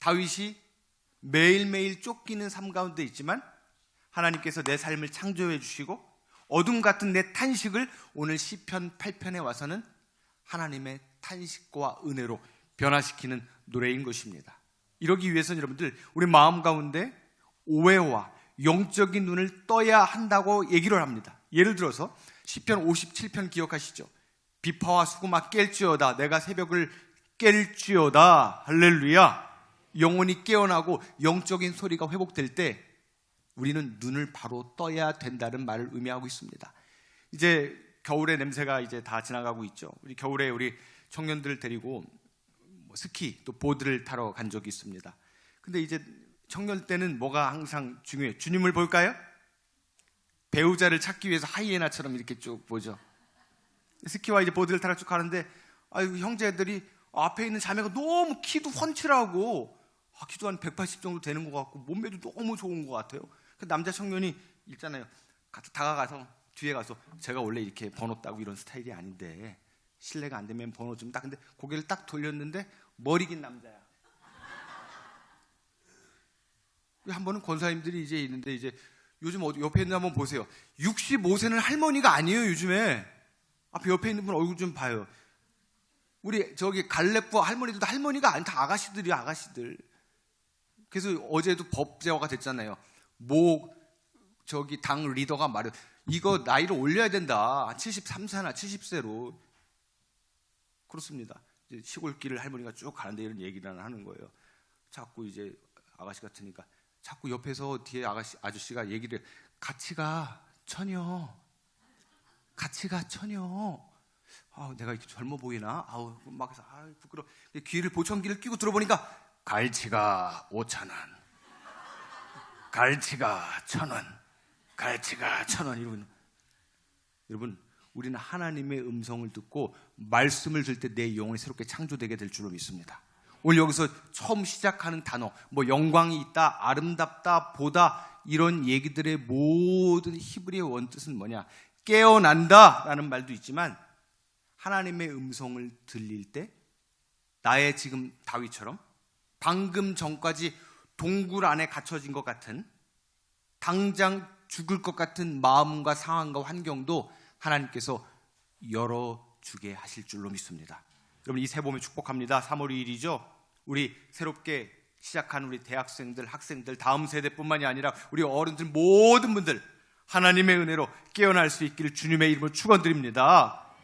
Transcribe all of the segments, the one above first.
다윗이 매일매일 쫓기는 삶 가운데 있지만 하나님께서 내 삶을 창조해 주시고 어둠 같은 내 탄식을 오늘 시편 8편에 와서는 하나님의 탄식과 은혜로 변화시키는 노래인 것입니다. 이러기 위해서는 여러분들 우리 마음 가운데 오해와 영적인 눈을 떠야 한다고 얘기를 합니다. 예를 들어서 시편 57편 기억하시죠? 비파와 수구마 깰지어다, 내가 새벽을 깰지어다, 할렐루야. 영혼이 깨어나고 영적인 소리가 회복될 때 우리는 눈을 바로 떠야 된다는 말을 의미하고 있습니다. 이제 겨울의 냄새가 이제 다 지나가고 있죠. 우리 겨울에 우리 청년들을 데리고 스키 또 보드를 타러 간 적이 있습니다. 근데 이제 청년 때는 뭐가 항상 중요해요? 주님을 볼까요? 배우자를 찾기 위해서 하이에나처럼 이렇게 쭉 보죠. 스키와 이제 보드를 타러 쭉 가는데 형제들이 앞에 있는 자매가 너무 키도 훤칠하고 키도 한 180 정도 되는 것 같고 몸매도 너무 좋은 것 같아요. 그 남자 청년이 있잖아요. 다가가서 뒤에 가서 제가 원래 이렇게 번호 따고 이런 스타일이 아닌데 실례가 안 되면 번호 좀 딱. 근데 고개를 딱 돌렸는데 머리 긴 남자야. 한 번은 권사님들이 이제 있는데 이제 요즘 어디 옆에 있는 한번 보세요. 65세는 할머니가 아니에요. 요즘에 앞에 옆에 있는 분 얼굴 좀 봐요. 우리 저기 갈래부 할머니들도 할머니가 아니 다 아가씨들이야, 아가씨들. 그래서 어제도 법제화가 됐잖아요. 저기 당 리더가 말해요. 이거 나이를 올려야 된다. 73세나 70세로. 그렇습니다. 이제 시골길을 할머니가 쭉 가는데 이런 얘기를 하는 거예요. 자꾸 이제 아가씨 같으니까 자꾸 옆에서 뒤에 아저씨가 얘기를 해요. 같이 가, 처녀. 같이 가, 처녀. 내가 이렇게 젊어 보이나? 막 해서 부끄러워. 귀를 보청기를 끼고 들어보니까 갈치가 5,000원, 갈치가 1,000원, 갈치가 1,000원 이러고. 여러분, 우리는 하나님의 음성을 듣고 말씀을 들 때 내 영혼이 새롭게 창조되게 될 줄로 믿습니다. 오늘 여기서 처음 시작하는 단어, 영광이 있다, 아름답다, 보다, 이런 얘기들의 모든 히브리의 원뜻은 뭐냐? 깨어난다 라는 말도 있지만 하나님의 음성을 들릴 때 나의 지금 다윗처럼 방금 전까지 동굴 안에 갇혀진 것 같은, 당장 죽을 것 같은 마음과 상황과 환경도 하나님께서 열어주게 하실 줄로 믿습니다. 여러분, 이 새 봄에 축복합니다. 3월 2일이죠. 우리 새롭게 시작한 우리 대학생들, 학생들, 다음 세대뿐만이 아니라 우리 어른들 모든 분들 하나님의 은혜로 깨어날 수 있기를 주님의 이름으로 축원드립니다.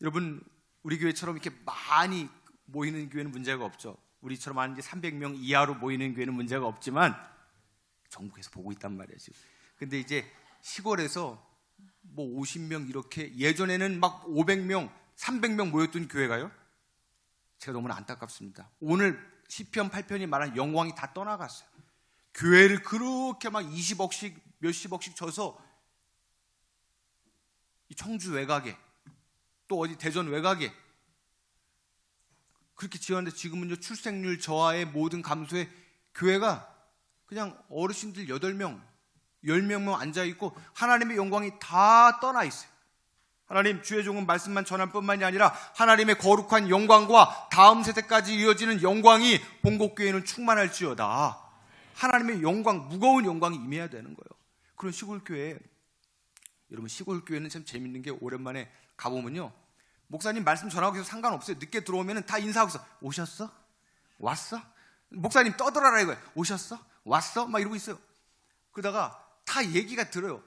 여러분, 우리 교회처럼 이렇게 많이 모이는 교회는 문제가 없죠. 우리처럼 한 300명 이하로 모이는 교회는 문제가 없지만 전국에서 보고 있단 말이에요 지금. 근데 이제 시골에서 50명 이렇게, 예전에는 막 500명, 300명 모였던 교회가요, 제가 너무나 안타깝습니다. 오늘 시편 8편이 말한 영광이 다 떠나갔어요. 교회를 그렇게 막 20억씩 몇십억씩 줘서 이 청주 외곽에 또 어디 대전 외곽에 그렇게 지었는데 지금은요, 출생률 저하의 모든 감소에 교회가 그냥 어르신들 8명, 10명만 앉아있고 하나님의 영광이 다 떠나 있어요. 하나님, 주의 종은 말씀만 전할 뿐만이 아니라 하나님의 거룩한 영광과 다음 세대까지 이어지는 영광이 본국교회는 충만할지어다. 하나님의 영광, 무거운 영광이 임해야 되는 거예요. 그런 시골교회, 여러분, 시골교회는 참 재밌는 게 오랜만에 가보면요, 목사님 말씀 전하고 계셔도 상관없어요. 늦게 들어오면 다 인사하고 있어. 오셨어? 왔어? 목사님 떠들어라 이거예요. 오셨어? 왔어? 막 이러고 있어요. 그러다가 다 얘기가 들어요.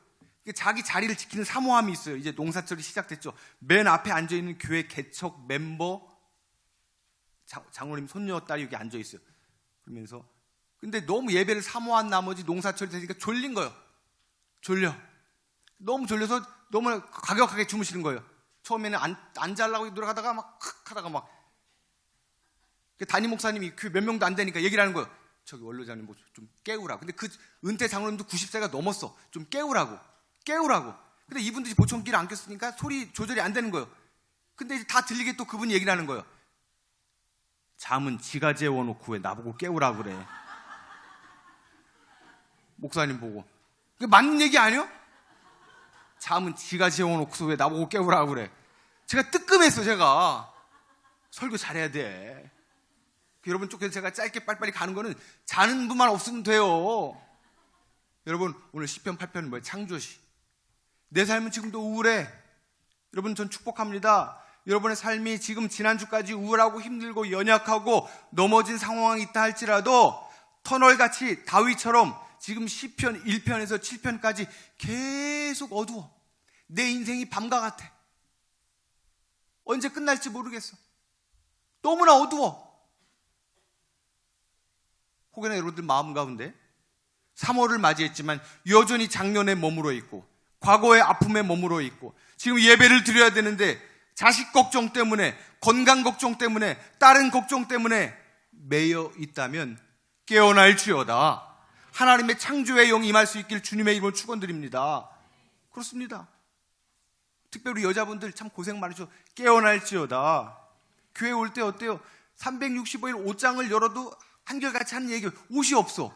자기 자리를 지키는 사모함이 있어요. 이제 농사철이 시작됐죠. 맨 앞에 앉아있는 교회 개척 멤버 장로님 손녀딸이 여기 앉아있어요. 그러면서 근데 너무 예배를 사모한 나머지 농사철이 되니까 졸린 거예요. 너무 졸려서 너무 과격하게 주무시는 거예요. 처음에는 안 자려고 노력하다가 막 하다가 막 담임 목사님이 그 몇 명도 안 되니까 얘기를 하는 거예요. 저기 원로장님 뭐 좀 깨우라고. 근데 그 은퇴 장로님도 90세가 넘었어. 좀 깨우라고. 근데 이분들이 보청기를 안 꼈으니까 소리 조절이 안 되는 거예요. 근데 이제 다 들리게 또 그분이 얘기를 하는 거예요. 잠은 지가 재워놓고 왜 나보고 깨우라고 그래. 목사님 보고. 그게 맞는 얘기 아니에요? 잠은 지가 재워놓고서 왜 나보고 깨우라고 그래. 제가 뜨끔했어. 제가 설교 잘해야 돼. 여러분 쪽에서 제가 짧게 빨리빨리 가는 거는 자는 분만 없으면 돼요. 여러분 오늘 시편 8편은 뭐예요? 창조시. 내 삶은 지금도 우울해. 여러분 전 축복합니다. 여러분의 삶이 지금 지난주까지 우울하고 힘들고 연약하고 넘어진 상황이 있다 할지라도 터널같이 다윗처럼 지금 시편 1편에서 7편까지 계속 어두워. 내 인생이 밤과 같아. 언제 끝날지 모르겠어. 너무나 어두워. 혹여나 여러분들 마음 가운데 3월을 맞이했지만 여전히 작년에 머물러 있고 과거의 아픔에 머물러 있고 지금 예배를 드려야 되는데 자식 걱정 때문에, 건강 걱정 때문에, 다른 걱정 때문에 매여 있다면 깨어날지어다. 하나님의 창조의 영이 임할 수 있길 주님의 이름으로 축원드립니다. 그렇습니다. 특별히 여자분들 참 고생 많으셔. 깨어날지어다. 교회 올 때 어때요? 365일 옷장을 열어도 한결같이 하는 얘기예요. 옷이 없어.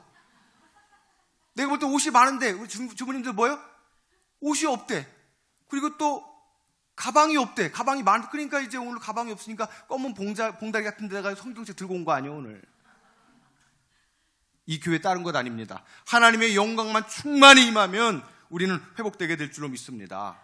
내가 볼 때 옷이 많은데 우리 주부님들 뭐요? 옷이 없대. 그리고 또 가방이 없대. 가방이 많. 그러니까 이제 오늘 가방이 없으니까 검은 봉다리 같은 데다가 성경책 들고 온 거 아니에요 오늘. 이 교회 다른 것 아닙니다. 하나님의 영광만 충만히 임하면 우리는 회복되게 될 줄로 믿습니다.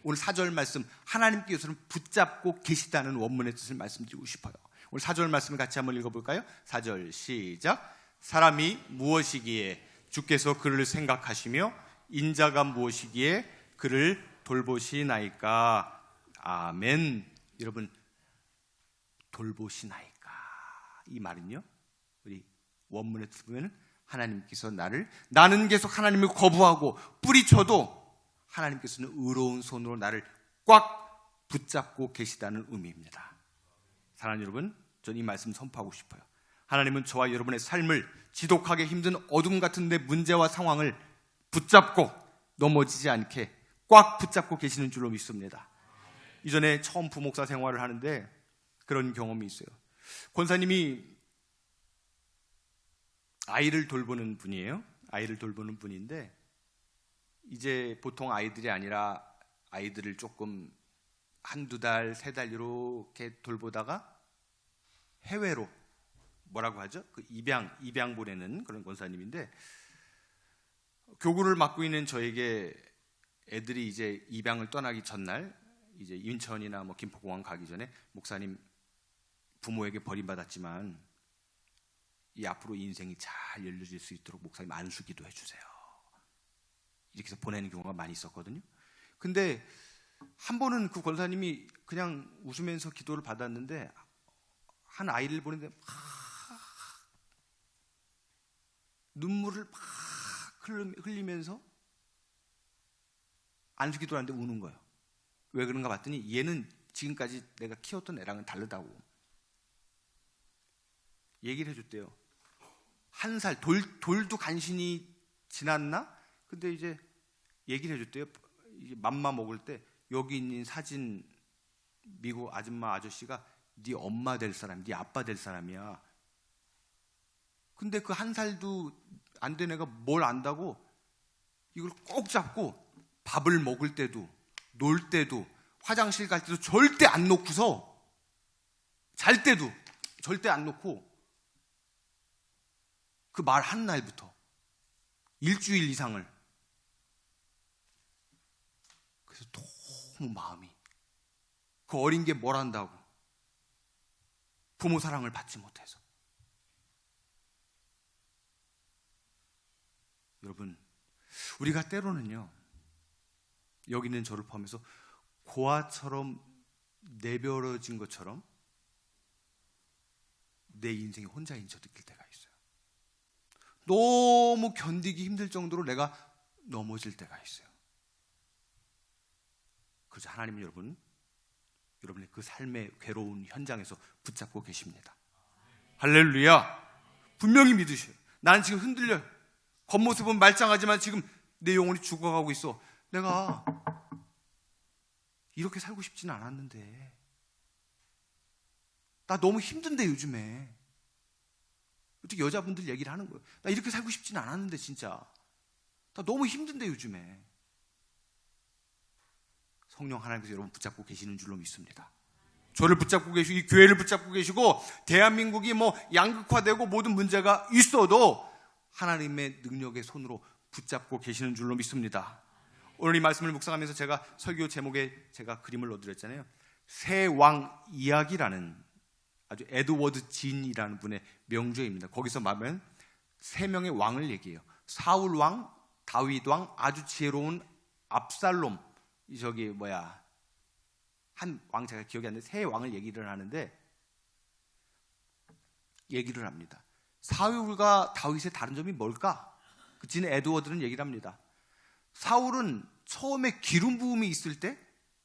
오늘 4절 말씀, 하나님께서는 붙잡고 계시다는 원문의 뜻을 말씀드리고 싶어요. 오늘 4절 말씀을 같이 한번 읽어볼까요? 4절 시작. 사람이 무엇이기에 주께서 그를 생각하시며 인자가 무엇이기에 그를 돌보시나이까. 아멘. 여러분 돌보시나이까 이 말은요 우리 원문에 보면 하나님께서 나는 계속 하나님을 거부하고 뿌리쳐도 하나님께서는 의로운 손으로 나를 꽉 붙잡고 계시다는 의미입니다. 사랑하는 여러분, 저는 이 말씀 선포하고 싶어요. 하나님은 저와 여러분의 삶을 지독하게 힘든 어둠 같은 내 문제와 상황을 붙잡고 넘어지지 않게 꽉 붙잡고 계시는 줄로 믿습니다. 이전에 처음 부목사 생활을 하는데 그런 경험이 있어요. 권사님이 아이를 돌보는 분이에요. 아이를 돌보는 분인데 이제 보통 아이들이 아니라 아이들을 조금 한두 달, 세 달 이렇게 돌보다가 해외로 뭐라고 하죠? 그 입양 보내는 그런 권사님인데 교구를 맡고 있는 저에게 애들이 이제 입양을 떠나기 전날 이제 인천이나 뭐 김포공항 가기 전에 목사님 부모에게 버림받았지만 이 앞으로 인생이 잘 열려질 수 있도록 목사님 안수기도 해주세요. 이렇게 해서 보내는 경우가 많이 있었거든요. 근데 한 번은 그 권사님이 그냥 웃으면서 기도를 받았는데 한 아이를 보는데 막 눈물을 막 흘리면서 안수기도를 하는데 우는 거예요. 왜 그런가 봤더니 얘는 지금까지 내가 키웠던 애랑은 다르다고 얘기를 해줬대요. 1살 돌도 간신히 지났나? 근데 이제 얘기를 해줬대요. 맘마 먹을 때 여기 있는 사진 미국 아줌마 아저씨가 네 엄마 될 사람, 네 아빠 될 사람이야. 근데 그 1살도 안 된 애가 뭘 안다고 이걸 꼭 잡고 밥을 먹을 때도 놀 때도 화장실 갈 때도 절대 안 놓고서 잘 때도 절대 안 놓고 그 말 한 날부터 일주일 이상을. 그래서 너무 마음이 그 어린 게 뭘 한다고 부모 사랑을 받지 못해서. 여러분 우리가 때로는요 여기 있는 저를 포함해서 고아처럼 내버려진 것처럼 내 인생이 혼자인 저 느낄 때가 있어요. 너무 견디기 힘들 정도로 내가 넘어질 때가 있어요. 그래서 하나님은 여러분의 그 삶의 괴로운 현장에서 붙잡고 계십니다. 할렐루야. 분명히 믿으셔요. 나는 지금 흔들려요. 겉모습은 말짱하지만 지금 내 영혼이 죽어가고 있어. 내가 이렇게 살고 싶지는 않았는데 나 너무 힘든데 요즘에. 어떻게 여자분들 얘기를 하는 거예요. 나 이렇게 살고 싶지는 않았는데 진짜 나 너무 힘든데 요즘에. 성령 하나님께서 여러분 붙잡고 계시는 줄로 믿습니다. 저를 붙잡고 계시고 이 교회를 붙잡고 계시고 대한민국이 뭐 양극화되고 모든 문제가 있어도 하나님의 능력의 손으로 붙잡고 계시는 줄로 믿습니다. 오늘 이 말씀을 묵상하면서 제가 설교 제목에 제가 그림을 넣어드렸잖아요. 새 왕 이야기라는 아주 에드워드 진이라는 분의 명조입니다. 거기서 말하면 세 명의 왕을 얘기해요. 사울 왕, 다윗 왕, 아주 지혜로운 압살롬, 한 왕 제가 기억이 안 나는데 세 왕을 얘기를 하는데 얘기를 합니다. 사울과 다윗의 다른 점이 뭘까? 그 진 에드워드는 얘기를 합니다. 사울은 처음에 기름 부음이 있을 때,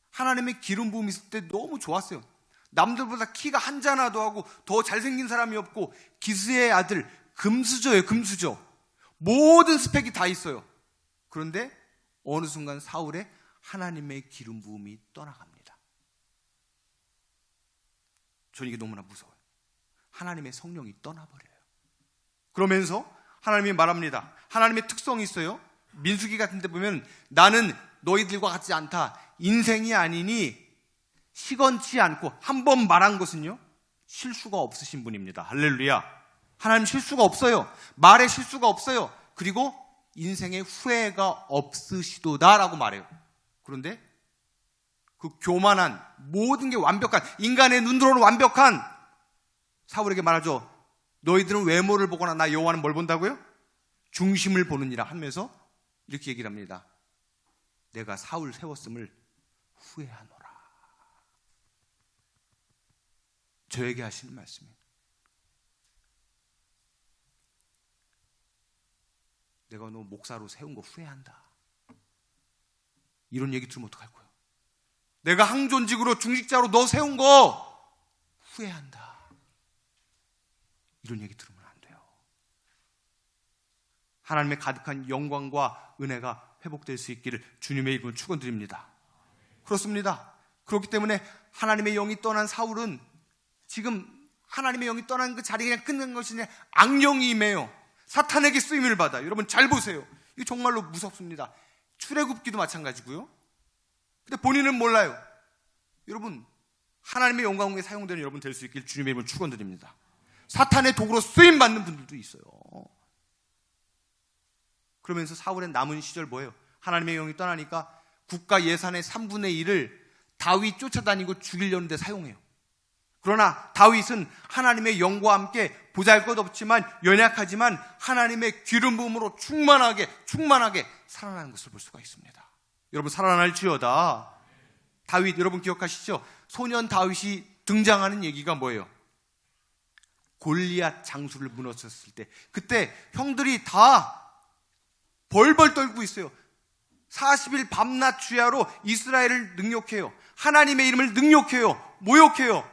하나님의 기름 부음이 있을 때 너무 좋았어요. 남들보다 키가 한 자나도 하고 더 잘생긴 사람이 없고 기스의 아들 금수저예요. 금수저. 모든 스펙이 다 있어요. 그런데 어느 순간 사울에 하나님의 기름 부음이 떠나갑니다. 저는 이게 너무나 무서워요. 하나님의 성령이 떠나버려요. 그러면서 하나님이 말합니다. 하나님의 특성이 있어요. 민수기 같은 데 보면 나는 너희들과 같지 않다. 인생이 아니니 시건치 않고 한 번 말한 것은요 실수가 없으신 분입니다. 할렐루야. 하나님 실수가 없어요. 말에 실수가 없어요. 그리고 인생에 후회가 없으시도다라고 말해요. 그런데 그 교만한 모든 게 완벽한 인간의 눈으로는 완벽한 사울에게 말하죠. 너희들은 외모를 보거나 나 여호와는 뭘 본다고요? 중심을 보느니라 하면서 이렇게 얘기를 합니다. 내가 사울 세웠음을 후회하노라. 저에게 하시는 말씀이에요. 내가 너 목사로 세운 거 후회한다. 이런 얘기 들으면 어떡할 거야? 내가 항존직으로 중직자로 너 세운 거 후회한다. 이런 얘기 들으면 안 돼요. 하나님의 가득한 영광과 은혜가 회복될 수 있기를 주님의 이름으로 축원드립니다. 그렇습니다. 그렇기 때문에 하나님의 영이 떠난 사울은 지금 하나님의 영이 떠난 그 자리에 그냥 끝난 것이 아니라 악령이 임해요. 사탄에게 쓰임을 받아요. 여러분 잘 보세요. 이거 정말로 무섭습니다. 출애굽기도 마찬가지고요. 근데 본인은 몰라요. 여러분 하나님의 영광에 사용되는 여러분 될 수 있길 주님의 이름으로 축원드립니다. 사탄의 도구로 쓰임 받는 분들도 있어요. 그러면서 사울의 남은 시절 뭐예요? 하나님의 영이 떠나니까 국가 예산의 3분의 1을 다윗 쫓아다니고 죽이려는 데 사용해요. 그러나 다윗은 하나님의 영과 함께 보잘것없지만 연약하지만 하나님의 기름 부음으로 충만하게 살아나는 것을 볼 수가 있습니다. 여러분 살아날지어다. 다윗 여러분 기억하시죠? 소년 다윗이 등장하는 얘기가 뭐예요? 골리앗 장수를 무너뜨렸을 때 그때 형들이 다 벌벌 떨고 있어요. 40일 밤낮 주야로 이스라엘을 능욕해요. 하나님의 이름을 능욕해요. 모욕해요.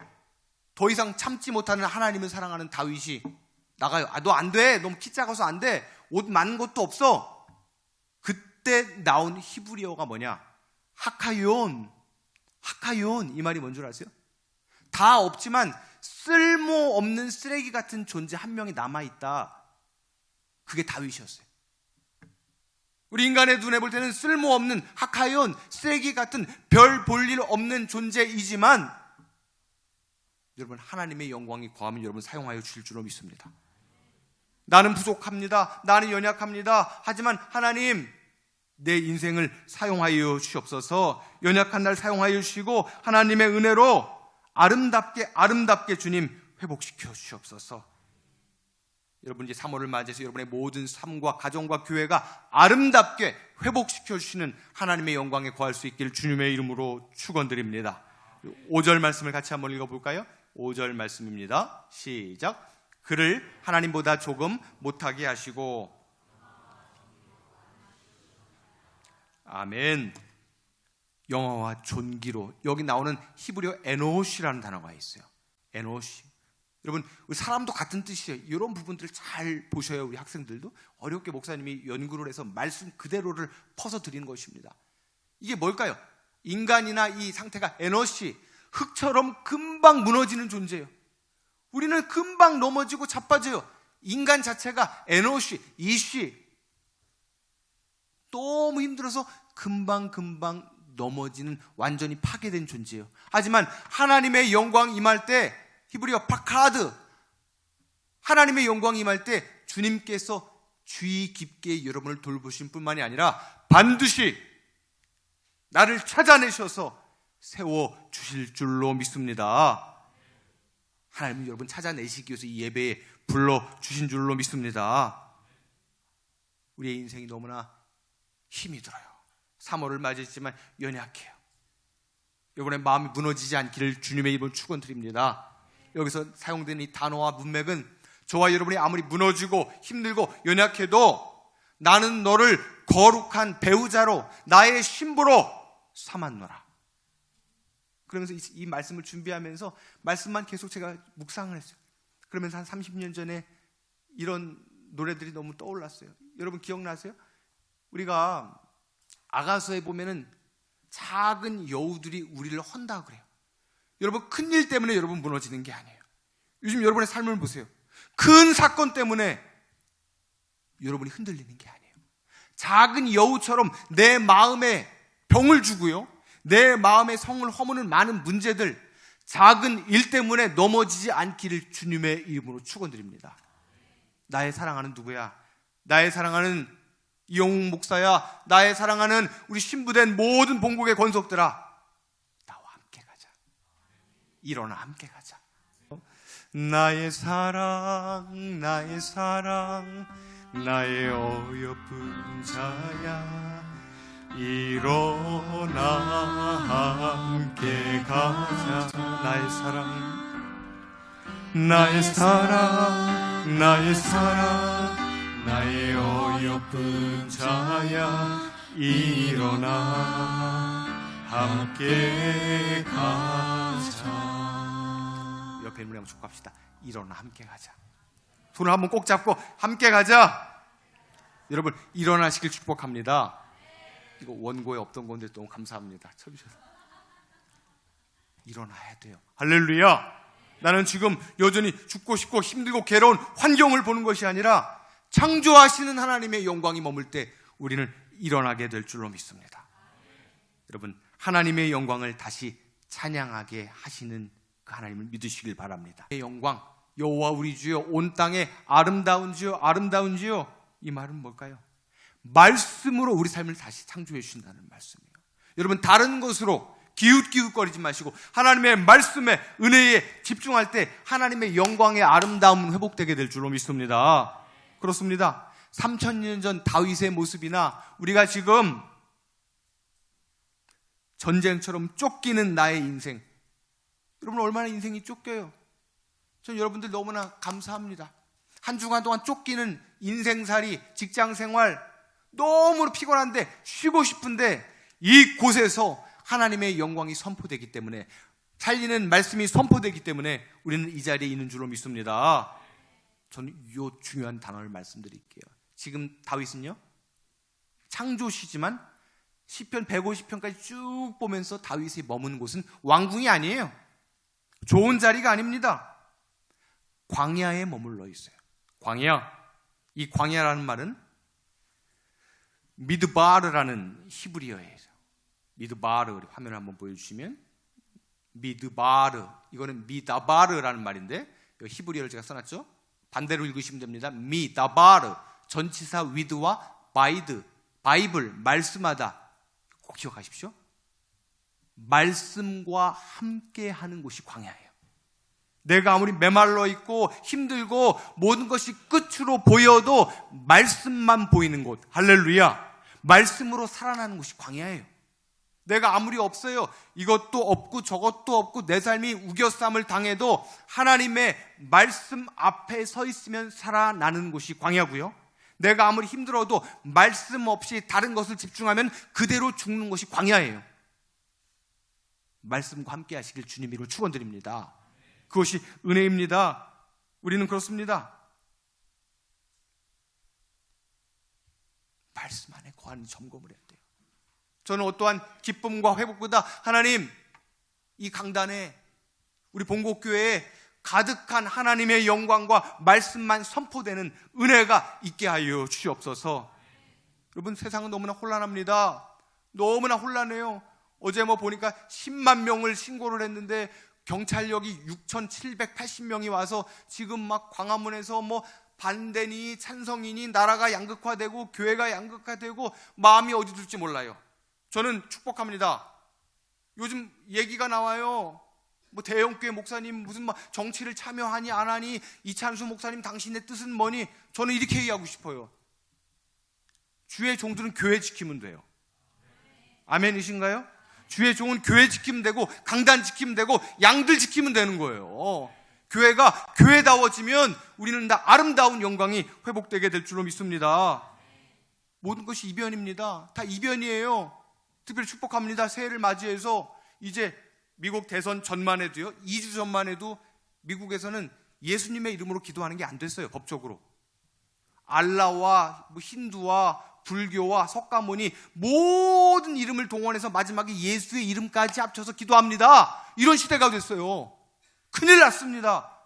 더 이상 참지 못하는 하나님을 사랑하는 다윗이 나가요. 너 안 돼. 너무 키 작아서 안 돼. 옷 많은 것도 없어. 그때 나온 히브리어가 뭐냐? 하카yon 이 말이 뭔 줄 아세요? 다 없지만 쓸모없는 쓰레기 같은 존재 한 명이 남아있다. 그게 다윗이었어요. 우리 인간의 눈에 볼 때는 쓸모없는 하카yon, 쓰레기 같은 별 볼 일 없는 존재이지만 여러분 하나님의 영광이 거하면 여러분 사용하여 주실 줄로 믿습니다. 나는 부족합니다. 나는 연약합니다. 하지만 하나님 내 인생을 사용하여 주시옵소서. 연약한 날 사용하여 주시고 하나님의 은혜로 아름답게 주님 회복시켜 주시옵소서. 여러분 이제 3월을 맞이해서 여러분의 모든 삶과 가정과 교회가 아름답게 회복시켜 주시는 하나님의 영광에 거할 수 있기를 주님의 이름으로 축원드립니다. 5절 말씀을 같이 한번 읽어볼까요? 5절 말씀입니다. 시작. 그를 하나님보다 조금 못하게 하시고. 아멘. 영화와 존귀로. 여기 나오는 히브리어 에노시라는 단어가 있어요. 에노시. 여러분 사람도 같은 뜻이에요. 이런 부분들을 잘 보셔야 우리 학생들도 어렵게 목사님이 연구를 해서 말씀 그대로를 퍼서 드리는 것입니다. 이게 뭘까요? 인간이나 이 상태가 에너시, 흙처럼 금방 무너지는 존재예요. 우리는 금방 넘어지고 자빠져요. 인간 자체가 에너시, 이시 너무 힘들어서 금방 넘어지는 완전히 파괴된 존재예요. 하지만 하나님의 영광이 임할 때, 히브리어 파카드, 하나님의 영광이 임할 때 주님께서 주의 깊게 여러분을 돌보신 뿐만이 아니라 반드시 나를 찾아내셔서 세워주실 줄로 믿습니다. 하나님은 여러분 찾아내시기 위해서 이 예배에 불러주신 줄로 믿습니다. 우리의 인생이 너무나 힘이 들어요. 3월을 맞이했지만 연약해요. 여러분의 마음이 무너지지 않기를 주님의 이름으로 축원드립니다. 여기서 사용된 이 단어와 문맥은 저와 여러분이 아무리 무너지고 힘들고 연약해도 나는 너를 거룩한 배우자로 나의 신부로 삼았노라. 그러면서 이 말씀을 준비하면서 말씀만 계속 제가 묵상을 했어요. 그러면서 한 30년 전에 이런 노래들이 너무 떠올랐어요. 여러분 기억나세요? 우리가 아가서에 보면은 작은 여우들이 우리를 헌다 그래요. 여러분 큰일 때문에 여러분 무너지는 게 아니에요. 요즘 여러분의 삶을 보세요. 큰 사건 때문에 여러분이 흔들리는 게 아니에요. 작은 여우처럼 내 마음에 병을 주고요, 내 마음의 성을 허무는 많은 문제들, 작은 일 때문에 넘어지지 않기를 주님의 이름으로 축원드립니다. 나의 사랑하는 누구야? 나의 사랑하는 이영웅 목사야, 나의 사랑하는 우리 신부된 모든 본국의 권속들아, 나와 함께 가자. 일어나 함께 가자. 나의 사랑, 나의 사랑, 나의 어여쁜 자야, 일어나 함께 가자. 나의 사랑, 나의 사랑, 나의 사랑, 나의 어여쁜 자야, 일어나 함께 가자. 옆에 있는 분이랑 축복합시다. 일어나 함께 가자. 손을 한번 꼭 잡고 함께 가자. 여러분 일어나시길 축복합니다. 이거 원고에 없던 건데 너무 감사합니다. 쳐주셔서. 일어나야 돼요. 할렐루야. 나는 지금 여전히 죽고 싶고 힘들고 괴로운 환경을 보는 것이 아니라 창조하시는 하나님의 영광이 머물 때 우리는 일어나게 될 줄로 믿습니다. 여러분 하나님의 영광을 다시 찬양하게 하시는 그 하나님을 믿으시길 바랍니다. 영광, 여호와 우리 주여, 온 땅에 아름다운 주여, 아름다운 주여. 이 말은 뭘까요? 말씀으로 우리 삶을 다시 창조해 주신다는 말씀이에요. 여러분 다른 것으로 기웃기웃거리지 마시고 하나님의 말씀에, 은혜에 집중할 때 하나님의 영광의 아름다움은 회복되게 될 줄로 믿습니다. 그렇습니다. 3000년 전 다윗의 모습이나 우리가 지금 전쟁처럼 쫓기는 나의 인생, 여러분 얼마나 인생이 쫓겨요. 전 여러분들 너무나 감사합니다. 한 주간 동안 쫓기는 인생살이, 직장생활 너무 피곤한데 쉬고 싶은데 이곳에서 하나님의 영광이 선포되기 때문에, 살리는 말씀이 선포되기 때문에 우리는 이 자리에 있는 줄로 믿습니다. 저는 이 중요한 단어를 말씀드릴게요. 지금 다윗은요, 창조시지만 시편 150편까지 쭉 보면서 다윗이 머문 곳은 왕궁이 아니에요. 좋은 자리가 아닙니다. 광야에 머물러 있어요. 광야. 이 광야라는 말은 미드바르라는 히브리어예요. 미드바르, 화면을 한번 보여주시면 미드바르, 이거는 미다바르라는 말인데 히브리어를 제가 써놨죠. 반대로 읽으시면 됩니다. 미다바르, 전치사 위드와 바이드, 바이블, 말씀하다. 꼭 기억하십시오. 말씀과 함께하는 곳이 광야예요. 내가 아무리 메말라 있고 힘들고 모든 것이 끝으로 보여도 말씀만 보이는 곳, 할렐루야. 말씀으로 살아나는 곳이 광야예요. 내가 아무리 없어요, 이것도 없고 저것도 없고 내 삶이 우겨쌈을 당해도 하나님의 말씀 앞에 서 있으면 살아나는 곳이 광야고요, 내가 아무리 힘들어도 말씀 없이 다른 것을 집중하면 그대로 죽는 것이 광야예요. 말씀과 함께 하시길 주님 이름으로 축원드립니다. 그것이 은혜입니다. 우리는 그렇습니다. 말씀 안에 거하는 점검을 해야 돼요. 저는 어떠한 기쁨과 회복보다 하나님, 이 강단에 우리 본국교회에 가득한 하나님의 영광과 말씀만 선포되는 은혜가 있게 하여 주시옵소서. 여러분 세상은 너무나 혼란합니다. 너무나 혼란해요. 어제 뭐 보니까 10만 명을 신고를 했는데 경찰력이 6,780명이 와서 지금 막 광화문에서 뭐 반대니 찬성이니 나라가 양극화되고 교회가 양극화되고 마음이 어디 둘지 몰라요. 저는 축복합니다. 요즘 얘기가 나와요. 뭐 대형교회 목사님 무슨 막 정치를 참여하니 안 하니, 이찬수 목사님 당신의 뜻은 뭐니? 저는 이렇게 얘기하고 싶어요. 주의 종들은 교회 지키면 돼요. 아멘이신가요? 주의 종은 교회 지키면 되고 강단 지키면 되고 양들 지키면 되는 거예요. 교회가 교회다워지면 우리는 다 아름다운 영광이 회복되게 될 줄로 믿습니다. 모든 것이 이변입니다. 다 이변이에요. 특별히 축복합니다. 새해를 맞이해서 이제 미국 대선 전만 해도요, 2주 전만 해도 미국에서는 예수님의 이름으로 기도하는 게 안 됐어요. 법적으로. 알라와 뭐 힌두와 불교와 석가모니 모든 이름을 동원해서 마지막에 예수의 이름까지 합쳐서 기도합니다. 이런 시대가 됐어요. 큰일 났습니다.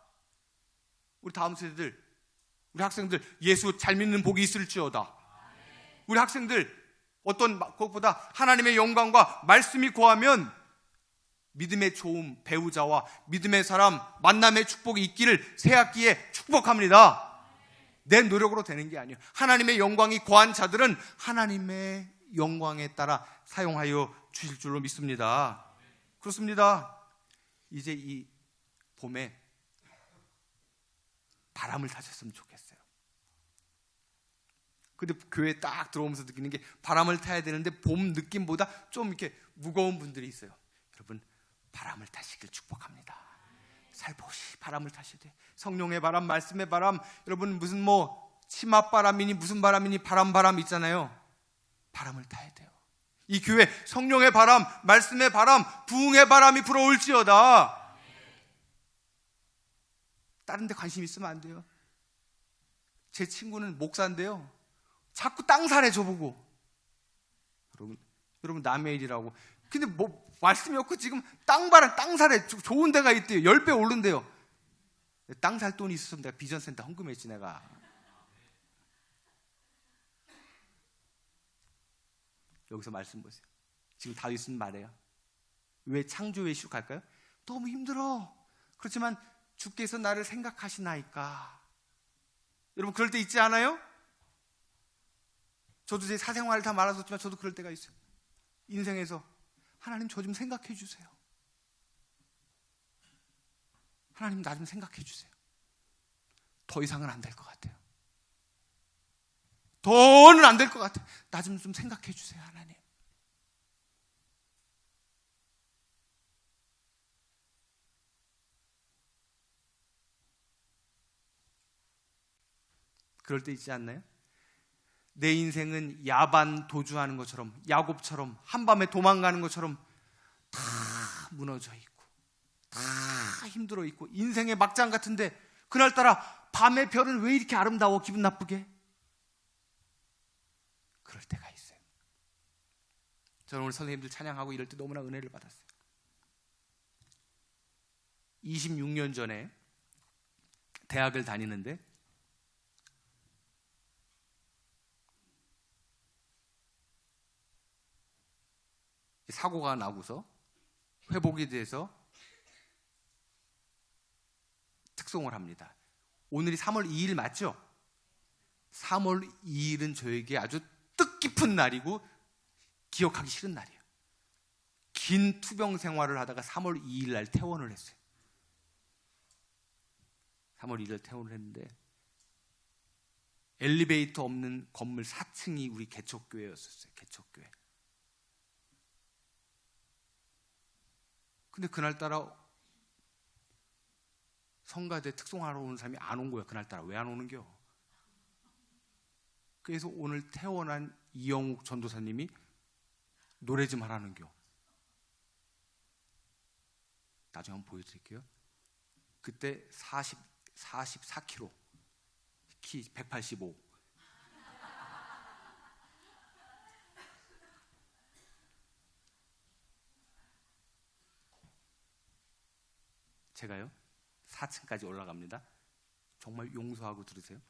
우리 다음 세대들, 우리 학생들 예수 잘 믿는 복이 있을지어다. 우리 학생들 어떤 것보다 하나님의 영광과 말씀이 고하면 믿음의 좋음, 배우자와 믿음의 사람, 만남의 축복이 있기를 새학기에 축복합니다. 내 노력으로 되는 게 아니에요. 하나님의 영광이 고한 자들은 하나님의 영광에 따라 사용하여 주실 줄로 믿습니다. 그렇습니다. 이제 이 봄에 바람을 타셨으면 좋겠어요. 근데 교회에 딱 들어오면서 느끼는 게 바람을 타야 되는데 봄 느낌보다 좀 이렇게 무거운 분들이 있어요. 여러분, 바람을 타시길 축복합니다. 살포시 바람을 타셔야 돼. 성령의 바람, 말씀의 바람. 여러분 무슨 뭐 치맛바람이니 무슨 바람이니 바람 있잖아요. 바람을 타야 돼요. 이 교회 성령의 바람, 말씀의 바람, 부흥의 바람이 불어올지어다. 다른 데 관심 있으면 안 돼요. 제 친구는 목사인데요, 자꾸 땅 사래 저보고. 여러분 남의 일이라고. 근데 뭐 말씀이 없고 지금 땅바람, 땅 사래 좋은 데가 있대요. 10배 오른대요. 땅 살 돈이 있었으면 내가 비전센터 헌금했지 내가. 여기서 말씀 보세요. 지금 다윗은 말해요. 왜 창조의 시로 갈까요? 너무 힘들어. 그렇지만 주께서 나를 생각하시나이까. 여러분 그럴 때 있지 않아요? 저도 제 사생활을 다 말하셨지만 저도 그럴 때가 있어요. 인생에서 하나님 저 좀 생각해 주세요. 하나님 나 좀 생각해 주세요. 더 이상은 안 될 것 같아요. 더는 안 될 것 같아요. 나 좀 생각해 주세요, 하나님. 그럴 때 있지 않나요? 내 인생은 야반 도주하는 것처럼, 야곱처럼 한밤에 도망가는 것처럼 다 무너져 있고 다 힘들어 있고 인생의 막장 같은데 그날따라 밤의 별은 왜 이렇게 아름다워? 기분 나쁘게? 그럴 때가 있어요. 저는 오늘 선생님들 찬양하고 이럴 때 너무나 은혜를 받았어요. 26년 전에 대학을 다니는데 사고가 나고서 회복이 돼서 특송을 합니다. 오늘이 3월 2일 맞죠? 3월 2일은 저에게 아주 뜻깊은 날이고 기억하기 싫은 날이에요. 긴 투병 생활을 하다가 3월 2일 날 퇴원을 했어요. 3월 2일 퇴원을 했는데 엘리베이터 없는 건물 4층이 우리 개척교회였었어요. 개척교회. 근데 그날따라 성가대 특송하러 오는 사람이 안 온 거야. 그날따라 왜 안 오는겨? 그래서 오늘 퇴원한 이영욱 전도사님이 노래 좀 하라는겨. 나중에 한번 보여드릴게요. 그때 44kg, 키 185. 제가요 4층까지 올라갑니다. 정말 용서하고 들으세요.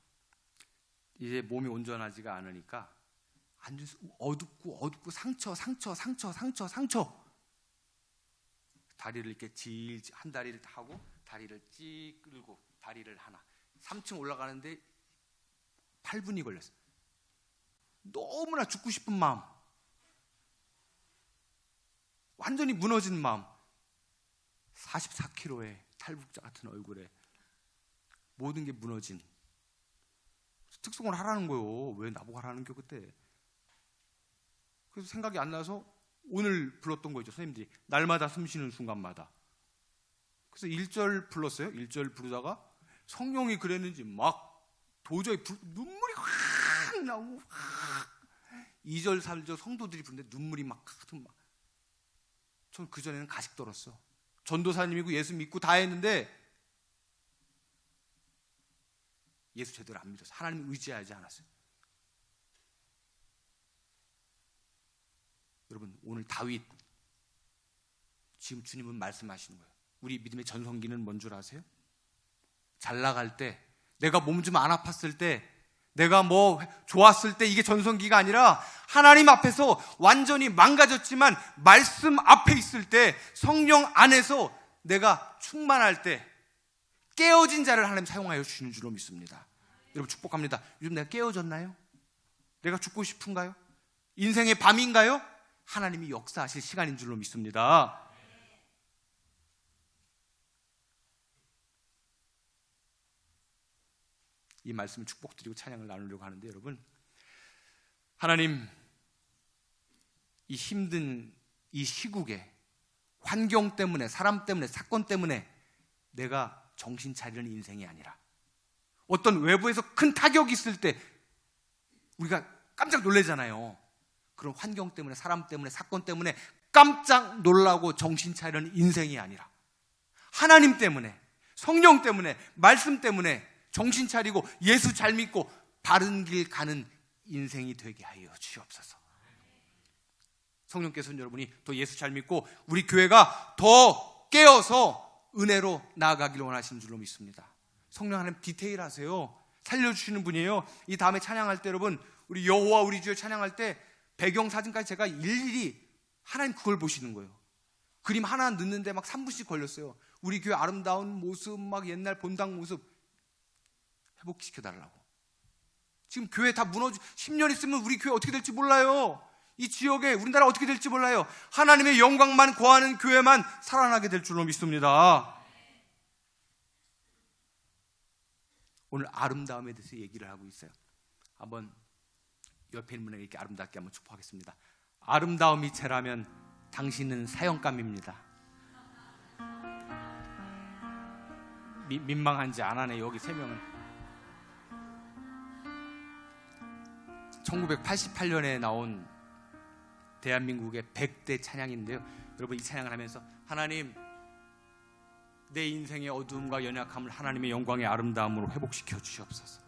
이제 몸이 온전하지가 않으니까 어둡고 상처. 다리를 이렇게 한 다리를 하고 다리를 찌 끌고 다리를 하나 3층 올라가는데 8분이 걸렸어요. 너무나 죽고 싶은 마음, 완전히 무너진 마음, 44kg의 탈북자 같은 얼굴에 모든 게 무너진, 특송을 하라는 거예요. 왜 나보고 하라는 게 그때. 그래서 생각이 안 나서 오늘 불렀던 거죠. 선생님들이 날마다 숨쉬는 순간마다. 그래서 1절 불렀어요. 1절 부르다가 성령이 그랬는지 막 도저히 눈물이 확 나오고 확 2절 3절 성도들이 부르는데 눈물이 막 전 그전에는 가식 떨었어. 전도사님이고 예수 믿고 다 했는데 예수 제대로 안 믿었어요. 하나님을 의지하지 않았어요. 여러분, 오늘 다윗, 지금 주님은 말씀하시는 거예요. 우리 믿음의 전성기는 뭔 줄 아세요? 잘 나갈 때, 내가 몸 좀 안 아팠을 때, 내가 뭐 좋았을 때, 이게 전성기가 아니라 하나님 앞에서 완전히 망가졌지만 말씀 앞에 있을 때, 성령 안에서 내가 충만할 때 깨어진 자를 하나님 사용하여 주시는 줄로 믿습니다. 여러분 축복합니다. 요즘 내가 깨어졌나요? 내가 죽고 싶은가요? 인생의 밤인가요? 하나님이 역사하실 시간인 줄로 믿습니다. 이 말씀을 축복드리고 찬양을 나누려고 하는데, 여러분, 하나님, 이 힘든 이 시국에 환경 때문에, 사람 때문에, 사건 때문에 내가 정신 차리는 인생이 아니라 어떤 외부에서 큰 타격이 있을 때 우리가 깜짝 놀라잖아요. 그런 환경 때문에, 사람 때문에, 사건 때문에 깜짝 놀라고 정신 차리는 인생이 아니라 하나님 때문에, 성령 때문에, 말씀 때문에 정신 차리고 예수 잘 믿고 바른 길 가는 인생이 되게 하여 주옵소서. 성령께서는 여러분이 더 예수 잘 믿고 우리 교회가 더 깨어서 은혜로 나아가기를 원하시는 줄로 믿습니다. 성령 하나님 디테일하세요. 살려주시는 분이에요. 이 다음에 찬양할 때 여러분, 우리 여호와 우리 주여 찬양할 때 배경 사진까지 제가 일일이 하나님 그걸 보시는 거예요. 그림 하나 넣는데 막 3분씩 걸렸어요. 우리 교회 아름다운 모습, 막 옛날 본당 모습 회복시켜달라고. 지금 교회 다 무너져 10년 있으면 우리 교회 어떻게 될지 몰라요. 이 지역에 우리나라 어떻게 될지 몰라요. 하나님의 영광만 거하는 교회만 살아나게 될 줄로 믿습니다. 오늘 아름다움에 대해서 얘기를 하고 있어요. 한번 옆에 있는 분에게 이렇게 아름답게 한번 축복하겠습니다. 아름다움이 죄라면 당신은 사형감입니다. 민망한지 안 하네. 여기 3명은 1988년에 나온 대한민국의 100대 찬양인데요. 여러분, 이 찬양을 하면서 하나님, 내 인생의 어두움과 연약함을 하나님의 영광의 아름다움으로 회복시켜 주시옵소서.